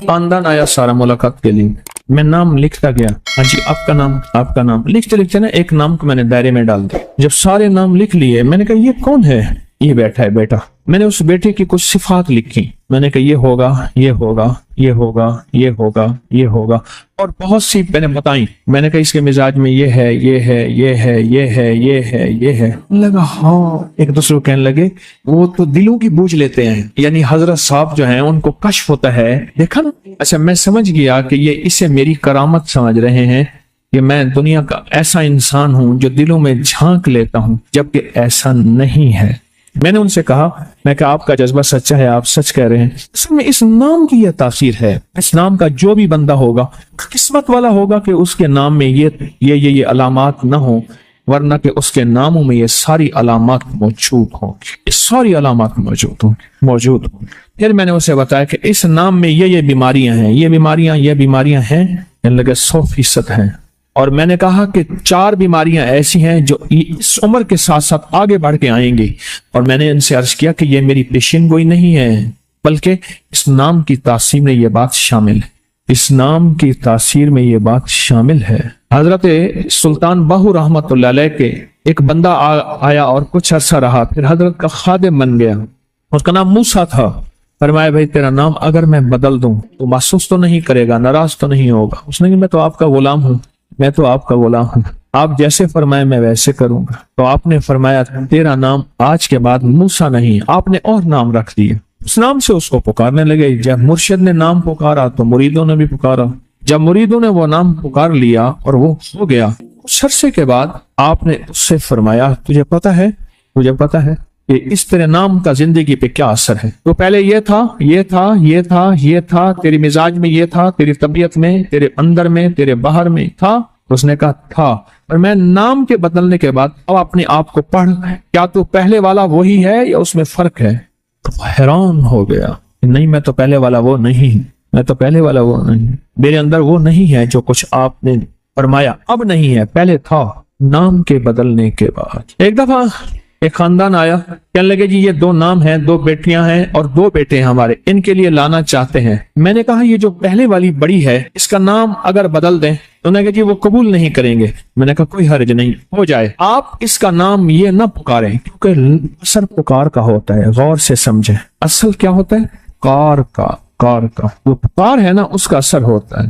خاندان آیا سارا ملاقات کے لیے، میں نام لکھتا گیا، ہاں جی آپ کا نام لکھتے لکھتے نا ایک نام کو میں نے دائرے میں ڈال دیا۔ جب سارے نام لکھ لیے میں نے کہا یہ کون ہے؟ یہ بیٹھا ہے بیٹا۔ میں نے اس بیٹے کی کچھ صفات لکھی، میں نے کہا یہ ہوگا یہ ہوگا یہ ہوگا یہ ہوگا یہ ہوگا، اور بہت سی میں نے بتائیں۔ میں نے کہا اس کے مزاج میں یہ ہے یہ ہے یہ ہے یہ ہے یہ ہے یہ ہے۔ لگا ہاں، ایک دوسرے کو کہنے لگے وہ تو دلوں کی بوجھ لیتے ہیں، یعنی حضرت صاحب جو ہیں ان کو کشف ہوتا ہے، دیکھا نا۔ اچھا میں سمجھ گیا کہ یہ اسے میری کرامت سمجھ رہے ہیں کہ میں دنیا کا ایسا انسان ہوں جو دلوں میں جھانک لیتا ہوں، جبکہ ایسا نہیں ہے۔ میں نے ان سے کہا، میں کہا آپ کا جذبہ سچا ہے، آپ سچ کہہ رہے ہیں۔ اصل میں اس نام کی یہ تاثیر ہے، اس نام کا جو بھی بندہ ہوگا قسمت والا ہوگا کہ اس کے نام میں یہ علامات نہ ہوں، ورنہ کہ اس کے ناموں میں یہ ساری علامات موجود ہوں، یہ ساری علامات موجود ہوں۔ پھر میں نے اسے بتایا کہ اس نام میں یہ بیماریاں ہیں، یہ بیماریاں ہیں، ان لگے 100% ہیں۔ اور میں نے کہا کہ 4 بیماریاں ایسی ہیں جو اس عمر کے ساتھ ساتھ آگے بڑھ کے آئیں گی، اور میں نے ان سے عرض کیا کہ یہ میری پیشین گوئی نہیں ہے، بلکہ اس نام کی تاثیر میں یہ بات شامل ہے، اس نام کی تاثیر میں یہ بات شامل ہے۔ حضرت سلطان باہو رحمت اللہ علیہ کے ایک بندہ آیا اور کچھ عرصہ رہا، پھر حضرت کا خادم بن گیا، اس کا نام موسیٰ تھا۔ فرمایا بھائی تیرا نام اگر میں بدل دوں تو محسوس تو نہیں کرے گا، ناراض تو نہیں ہوگا؟ اس نے کہا میں تو آپ کا غلام ہوں، آپ جیسے فرمائے میں ویسے کروں گا۔ تو آپ نے فرمایا تیرا نام آج کے بعد موسیٰ نہیں، آپ نے اور نام رکھ دیے۔ اس نام سے اس کو پکارنے لگے۔ جب مرشد نے نام پکارا تو مریدوں نے بھی پکارا، جب مریدوں نے وہ نام پکار لیا اور وہ ہو گیا، کچھ عرصے کے بعد آپ نے اس سے فرمایا تجھے پتا ہے کہ اس تیرے نام کا زندگی پہ کیا اثر ہے؟ تو پہلے یہ تھا، تیری مزاج میں یہ تھا، تیری طبیعت میں، تیرے اندر میں، تیرے باہر میں تھا۔ اس نے کہا تھا، اور میں نام کے بدلنے کے بعد اب اپنے آپ کو پڑھ، کیا تو پہلے والا وہی ہے یا اس میں فرق ہے؟ تو حیران ہو گیا، نہیں میں تو پہلے والا وہ نہیں، میرے اندر وہ نہیں ہے جو کچھ آپ نے فرمایا، اب نہیں ہے، پہلے تھا۔ نام کے بدلنے کے بعد ایک دفعہ ایک خاندان آیا، کہنے لگے جی یہ 2 نام ہیں، 2 بیٹیاں ہیں اور 2 بیٹے ہیں ہمارے، ان کے لیے لانا چاہتے ہیں۔ میں نے کہا یہ جو پہلے والی بڑی ہے اس کا نام اگر بدل دیں، تو انہوں نے کہا جی وہ قبول نہیں کریں گے۔ میں نے کہا کوئی حرج نہیں، ہو جائے، آپ اس کا نام یہ نہ پکاریں، کیونکہ اثر پکار کا ہوتا ہے، غور سے سمجھیں۔ اصل کیا ہوتا ہے؟ کار کا وہ پکار ہے نا، اس کا اثر ہوتا ہے،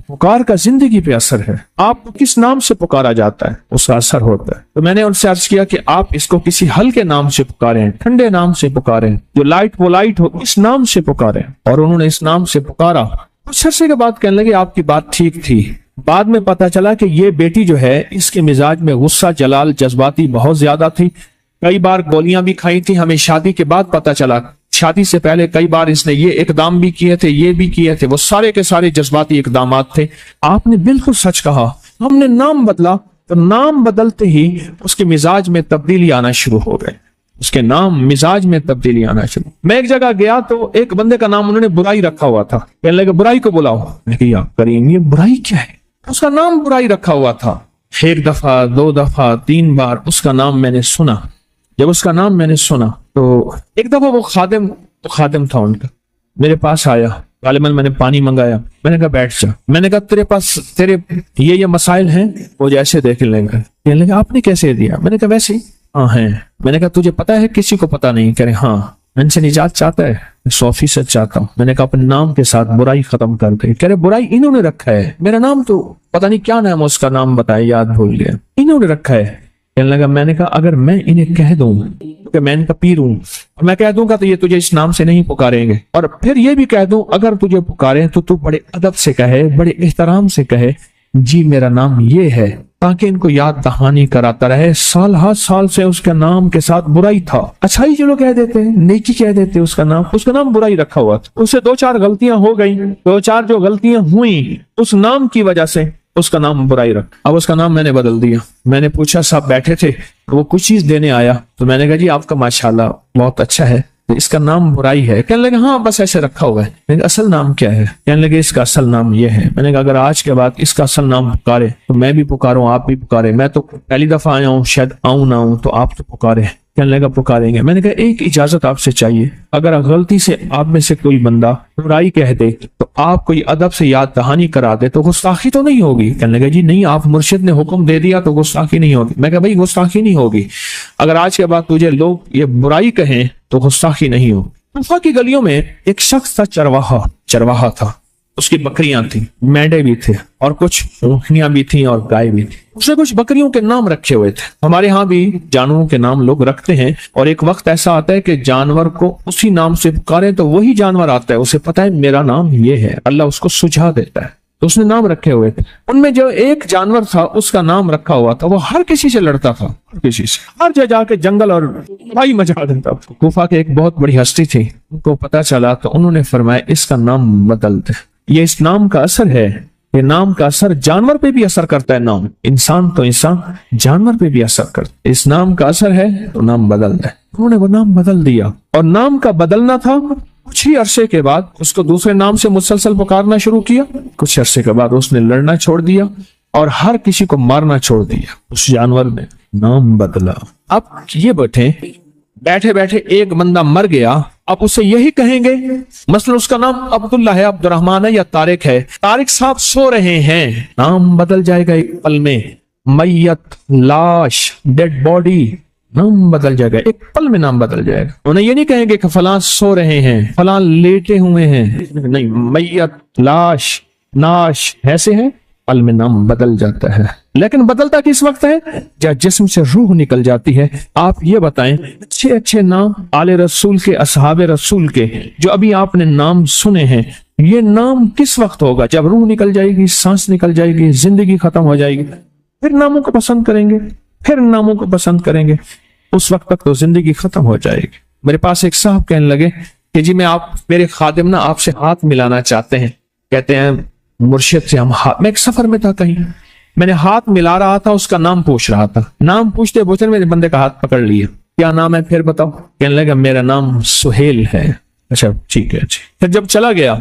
پکار کا زندگی پہ اثر ہے، آپ کو کس نام سے پکارا جاتا ہے اس کا اثر ہوتا ہے۔ تو میں نے ان سے عرض کیا کہ آپ اس کو کسی ہلکے نام سے پکاریں، ٹھنڈے نام سے پکاریں، جو لائٹ ہو، اس نام سے پکاریں۔ اور انہوں نے اس نام سے پکارا۔ کچھ عرصے کے بعد کہنے لگے آپ کی بات ٹھیک تھی۔ بعد میں پتا چلا کہ یہ بیٹی جو ہے اس کے مزاج میں غصہ، جلال، جذباتی بہت زیادہ تھی، کئی بار گولیاں بھی کھائی تھی، ہمیں شادی کے بعد پتا چلا، شادی سے پہلے کئی بار اس نے یہ اقدام بھی کیے تھے، یہ بھی کیے تھے، وہ سارے کے سارے جذباتی اقدامات تھے۔ آپ نے بالکل سچ کہا، ہم نے نام بدلا تو نام بدلتے ہی اس کے مزاج میں تبدیلی آنا شروع ہو گئے، میں ایک جگہ گیا تو ایک بندے کا نام انہوں نے برائی رکھا ہوا تھا، کہنے لگے برائی کو بلاؤ۔ میں نے کہا یا کریم یہ برائی کیا ہے؟ اس کا نام برائی رکھا ہوا تھا۔ ایک دفعہ، 2 دفعہ، 3 بار اس کا نام میں نے سنا۔ جب اس کا نام میں نے سنا تو ایک دفعہ وہ خادم تھا ان کا، میرے پاس آیا، غالباً میں نے پانی منگایا، میں نے کہا بیٹھ جا، میں نے کہا تیرے پاس تیرے یہ مسائل ہیں؟ وہ جیسے دیکھ لیں گے، کہنے لگے آپ نے کیسے دیا؟ میں نے کہا ویسے ہی۔ ہاں ہیں۔ میں نے کہا تجھے پتا ہے کسی کو پتا نہیں؟ کہہ رہے ہاں۔ ان سے نجات چاہتا ہے؟ 100% چاہتا ہوں۔ میں نے کہا اپنے نام کے ساتھ برائی ختم کر دے۔ کہہ رہے برائی انہوں نے رکھا ہے، میرا نام تو پتہ نہیں کیا نام، اس کا نام بتائے، یاد بھول گیا، انہوں نے رکھا ہے۔ کہنے لگا میں نے کہا اگر میں انہیں کہہ دوں کہ میں ان کا پیر ہوں اور میں کہہ دوں گا تو یہ تجھے اس نام سے نہیں پکاریں گے، اور پھر یہ بھی کہہ دوں اگر تجھے پکاریں تو بڑے ادب سے کہے، بڑے احترام سے کہے جی میرا نام یہ ہے، تاکہ ان کو یاد دہانی کراتا رہے۔ سال ہر سال سے اس کے نام کے ساتھ برائی تھا، اچھائی چلو کہہ دیتے، نیکی کہہ دیتے، اس کا نام برائی رکھا ہوا تھا۔ اس سے 2-4 غلطیاں ہو گئی، 2-4 جو غلطیاں ہوئیں اس نام کی وجہ سے اس کا نام برائی رکھ۔ اب اس کا نام میں نے بدل دیا۔ میں نے پوچھا صاحب بیٹھے تھے، وہ کچھ چیز دینے آیا تو میں نے کہا جی آپ کا ماشاءاللہ بہت اچھا ہے، اس کا نام برائی ہے؟ کہنے لگے ہاں بس ایسے رکھا ہوا ہے۔ میں نے کہا اصل نام کیا ہے؟ کہنے لگے اس کا اصل نام یہ ہے۔ میں نے کہا اگر آج کے بعد اس کا اصل نام پکارے تو میں بھی پکاروں، آپ بھی پکارے، میں تو پہلی دفعہ آیا ہوں، شاید آؤں نہ آؤں تو آپ تو پکارے۔ کہنے لگا پکاریں گے. میں نے کہا ایک اجازت آپ سے چاہیے, اگر غلطی سے آپ میں سے کوئی بندہ برائی کہہ دے تو آپ کوئی ادب سے یاد دہانی کرا دے تو گستاخی تو نہیں ہوگی؟ کہنے لگا جی نہیں, آپ مرشد نے حکم دے دیا تو گستاخی نہیں ہوگی. میں کہا بھائی گستاخی نہیں ہوگی, اگر آج کے بعد تجھے لوگ یہ برائی کہیں تو گستاخی نہیں ہوگی. کوفہ کی گلیوں میں ایک شخص تھا, چرواہا تھا, اس کی بکریاں تھیں, مینڈے بھی تھے اور کچھ اونٹنیاں بھی تھیں اور گائے بھی تھی. اس نے کچھ بکریوں کے نام رکھے ہوئے تھے. ہمارے ہاں بھی جانوروں کے نام لوگ رکھتے ہیں, اور ایک وقت ایسا آتا ہے کہ جانور کو اسی نام سے پکارے تو وہی جانور آتا ہے, اسے پتا ہے میرا نام یہ ہے, اللہ اس کو سجھا دیتا ہے. تو اس نے نام رکھے ہوئے تھے. ان میں جو ایک جانور تھا اس کا نام رکھا ہوا تھا, وہ ہر کسی سے لڑتا تھا, ہر کسی سے, ہر جگہ جا کے جنگل اور بھائی مچا دیتا. کوفہ کے ایک بہت بڑی ہستی تھی, ان کو پتا چلا تو انہوں نے فرمایا اس کا نام بدل دے, یہ اس نام کا اثر ہے, یہ نام کا اثر جانور پہ بھی اثر کرتا ہے. نام انسان تو انسان, جانور پہ بھی اثر کرتا ہے, اس نام کا اثر ہے تو نام بدل دے. انہوں نے وہ نام بدل دیا, اور نام کا بدلنا تھا. کچھ ہی عرصے کے بعد اس کو دوسرے نام سے مسلسل پکارنا شروع کیا. کچھ عرصے کے بعد اس نے لڑنا چھوڑ دیا اور ہر کسی کو مارنا چھوڑ دیا. اس جانور نے نام بدلا. اب یہ بیٹھے بیٹھے ایک بندہ مر گیا, اب اسے یہی کہیں گے, مثلا اس کا نام عبداللہ ہے, عبد الرحمن ہے یا طارق ہے, طارق صاحب سو رہے ہیں, نام بدل جائے گا ایک پل میں. میت, لاش, ڈیڈ باڈی, نام بدل جائے گا ایک پل میں, نام بدل جائے گا. انہیں یہ نہیں کہیں گے کہ فلاں سو رہے ہیں, فلاں لیٹے ہوئے ہیں, نہیں, میت, لاش, ناش ایسے ہیں, پل میں نام بدل جاتا ہے. لیکن بدلتا کس وقت ہے؟ جب جسم سے روح نکل جاتی ہے. آپ یہ بتائیں, اچھے اچھے نام آل رسول کے, اصحاب رسول کے, جو ابھی آپ نے نام سنے ہیں, یہ نام کس وقت ہوگا؟ جب روح نکل جائے گی, سانس نکل جائے گی, زندگی ختم ہو جائے گی, پھر ناموں کو پسند کریں گے, پھر ناموں کو پسند کریں گے. اس وقت تک تو زندگی ختم ہو جائے گی. میرے پاس ایک صاحب کہنے لگے کہ جی میرے خادم نا آپ سے ہاتھ ملانا چاہتے ہیں. کہتے ہیں مرشد سے ہم ہاتھ, میں ایک سفر میں تھا کہیں, میں نے ہاتھ ملا رہا تھا, اس کا نام پوچھ رہا تھا, نام پوچھتے پوچھتے میرے بندے کا ہاتھ پکڑ لیا. کیا نام ہے پھر بتاؤ؟ کہنے لگا میرا نام سہیل ہے. اچھا ٹھیک ہے. پھر جب چلا گیا,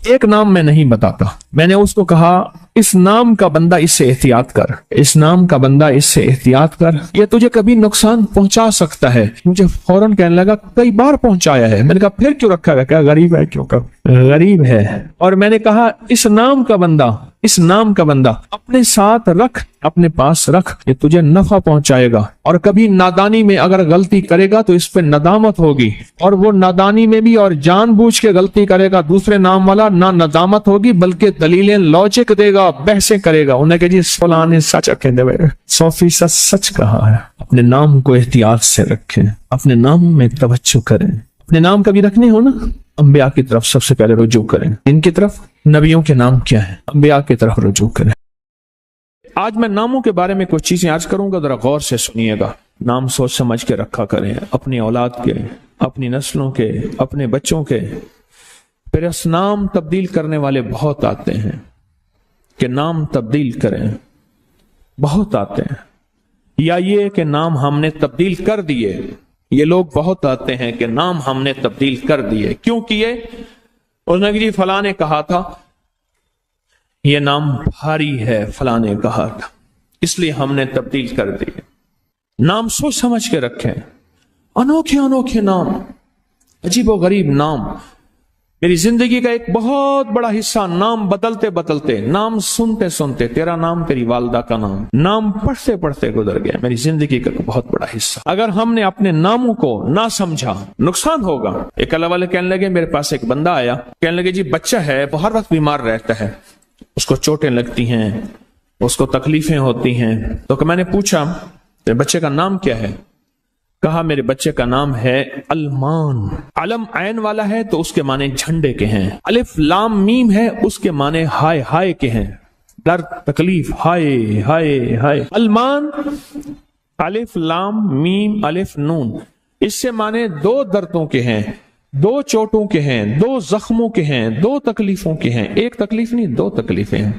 ایک نام میں نہیں بتاتا. میں نے اس کو کہا اس نام کا بندہ اس سے احتیاط کر, اس نام کا بندہ اس سے احتیاط کر, یہ تجھے کبھی نقصان پہنچا سکتا ہے. مجھے فوراً کہنے لگا کئی بار پہنچایا ہے. میں نے کہا پھر کیوں رکھا ہے؟ کیا غریب ہے؟ کیوں کہ غریب ہے. اور میں نے کہا اس نام کا بندہ اپنے ساتھ رکھ, اپنے پاس رکھ, یہ تجھے نفع پہنچائے گا. اور کبھی نادانی میں اگر غلطی کرے گا تو اس پہ ندامت ہوگی, اور وہ نادانی میں بھی اور جان بوجھ کے غلطی کرے گا دوسرے نام والا, نہ ندامت ہوگی بلکہ دلیلیں لوجک دے گا, بحثیں کرے گا. انہیں کہ جی فلاں نے سچ کہہ دے, 100% سچ کہا ہے. اپنے نام کو احتیاط سے رکھیں, اپنے نام میں توجہ کریں. اپنے نام کبھی رکھنے ہو نا, انبیاء کی طرف سب سے پہلے رجوع کریں. ان کی طرف نبیوں کے نام کیا ہیں, انبیاء کی طرف رجوع کریں. آج میں ناموں کے بارے میں کچھ چیزیں عرض کروں گا, ذرا غور سے سنیے گا. نام سوچ سمجھ کے رکھا کریں, اپنی اولاد کے, اپنی نسلوں کے, اپنے بچوں کے. پھر اس نام تبدیل کرنے والے بہت آتے ہیں کہ نام تبدیل کریں, بہت آتے ہیں. یا یہ کہ نام ہم نے تبدیل کر دیے, یہ لوگ بہت آتے ہیں کہ نام ہم نے تبدیل کر دیے. کیوں کیے؟ اس نے جی فلاں نے کہا تھا یہ نام بھاری ہے, فلاں نے کہا تھا, اس لیے ہم نے تبدیل کر دیے. نام سوچ سمجھ کے رکھیں. انوکھے انوکھے نام, عجیب و غریب نام. میری زندگی کا ایک بہت بڑا حصہ نام بدلتے بدلتے, نام سنتے سنتے, تیرا نام تیری والدہ کا نام پڑھتے پڑھتے گزر گیا. میری زندگی کا بہت بڑا حصہ. اگر ہم نے اپنے ناموں کو نہ سمجھا نقصان ہوگا. ایک اللہ والے کہنے لگے, میرے پاس ایک بندہ آیا, کہنے لگے جی بچہ ہے, وہ ہر وقت بیمار رہتا ہے, اس کو چوٹیں لگتی ہیں, اس کو تکلیفیں ہوتی ہیں. تو کہ میں نے پوچھا بچے کا نام کیا ہے؟ کہا میرے بچے کا نام ہے المان. علم عین والا ہے تو اس کے معنی جھنڈے کے ہیں, الف لام میم ہے اس کے معنی ہائے ہائے کے ہیں, درد تکلیف, ہائے ہائے ہائے. المان, الف لام میم الف نون, اس سے معنی دو دردوں کے ہیں, دو چوٹوں کے ہیں, دو زخموں کے ہیں, دو تکلیفوں کے ہیں. ایک تکلیف نہیں, دو تکلیفیں ہیں.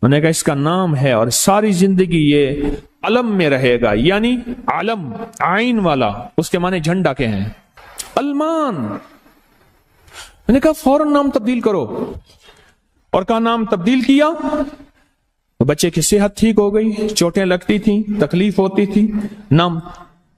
میں نے کہا اس کا نام ہے اور ساری زندگی یہ علم میں رہے گا. یعنی علم عین والا, اس کے معنی جھنڈا کے ہیں, المان. میں نے کہا فوراً نام تبدیل کرو, اور کہا نام تبدیل کیا تو بچے کی صحت ٹھیک ہو گئی. چوٹیں لگتی تھیں, تکلیف ہوتی تھی, نام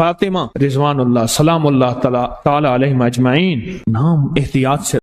فاطمہ رضوان اللہ سلام اللہ تعالی علیہم اجمعین. نام احتیاط سے